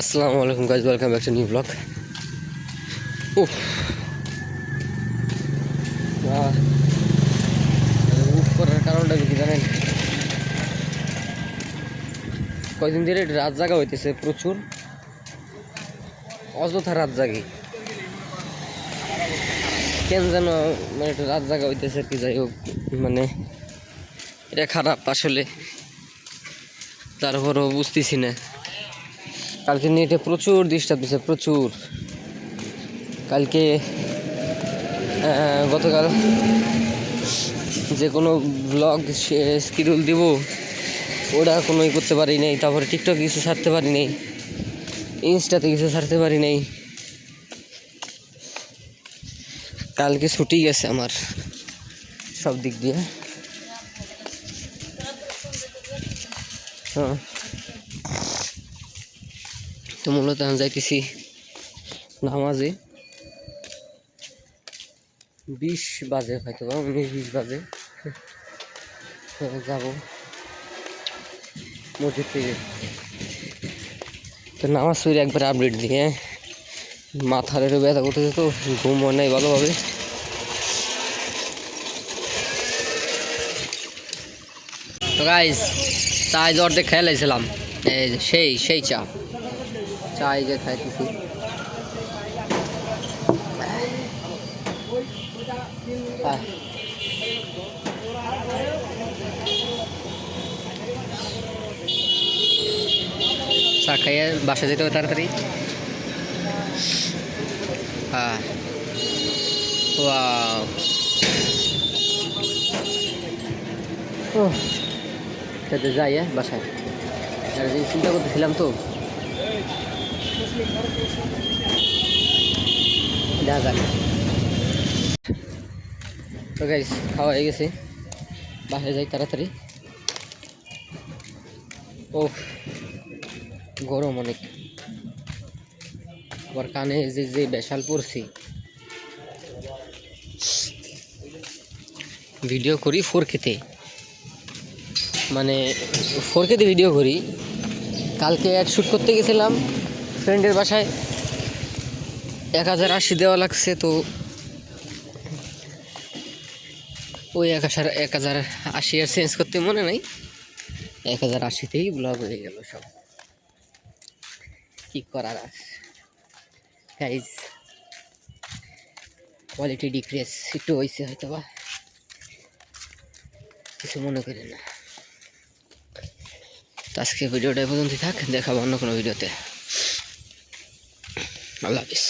আসসালামু আলাইকুম guys, welcome back to new blog. উফ উফ করার কারণটা কি জানেন? কয়দিন ধরে রাত জাগা হইতেছে, প্রচুর অযথা রাত জাগি কেন যেন, মানে একটু রাত জাগা হইতেছে আর কি। যাই হোক, মানে এটা খারাপ আসলে, তারপরও বুঝতেছি না। কালকে নেটে প্রচুর ডিস্টার্ব দিচ্ছে, প্রচুর। কালকে গতকাল যে কোনো ব্লগ শিডিউল দিব, ওটা কোনোই করতে পারি নাই। তারপরে টিকটক কিছু ছাড়তে পারি নাই, ইনস্টাতে কিছু ছাড়তে পারি নাই। কালকে ছুটি গেছে আমার সব দিক দিয়ে। হ্যাঁ, তো মূলত আমি যাইতেছি নামাজে। 20 বাজে, হয়তো বা 19-20 বাজে যাব মসজিদ থেকে। তো নামাজ পড়ে একবার আপডেট দিয়ে মাথার একটু ব্যথা করতেছে, তো ঘুম হয় নাই ভালোভাবে। তো গাইস, চায় যে অর্ধেক খেয়ে লাইছিলাম, এই যে সেই চাই যে খাইতেছি। চা খাইয়ে বাসা যেতে হবে তাড়াতাড়ি। হ্যাঁ, ওয়াও, খেতে যাই বাসায়। আর যে চিন্তা করতেছিলাম, তো দেখা যাক। তো গাইস, খাওয়া হয়ে গেছে, বাসায় যাই তাড়াতাড়ি। ও, গরম অনেক। আবার কানে যে বেশাল পড়ছি। ভিডিও করি 4K-তে, মানে 4K-তে ভিডিও করি। কালকে অ্যাড শ্যুট করতে গেছিলাম ফ্রেন্ডের বাসায়, 1080 দেওয়া লাগছে। তো ওই 1080 আর চেঞ্জ করতে মনে নাই, 1080-তেই ব্লগ হয়ে গেল সব। কি করার আর গাইজ, কোয়ালিটি ডিক্রিজ একটু হয়েছে, হয়তো বা কিছু মনে করি না। তো আজকে ভিডিওটা পর্যন্তই থাক, দেখাবো অন্য কোনো ভিডিওতে। আল্লাহ হাফিজ।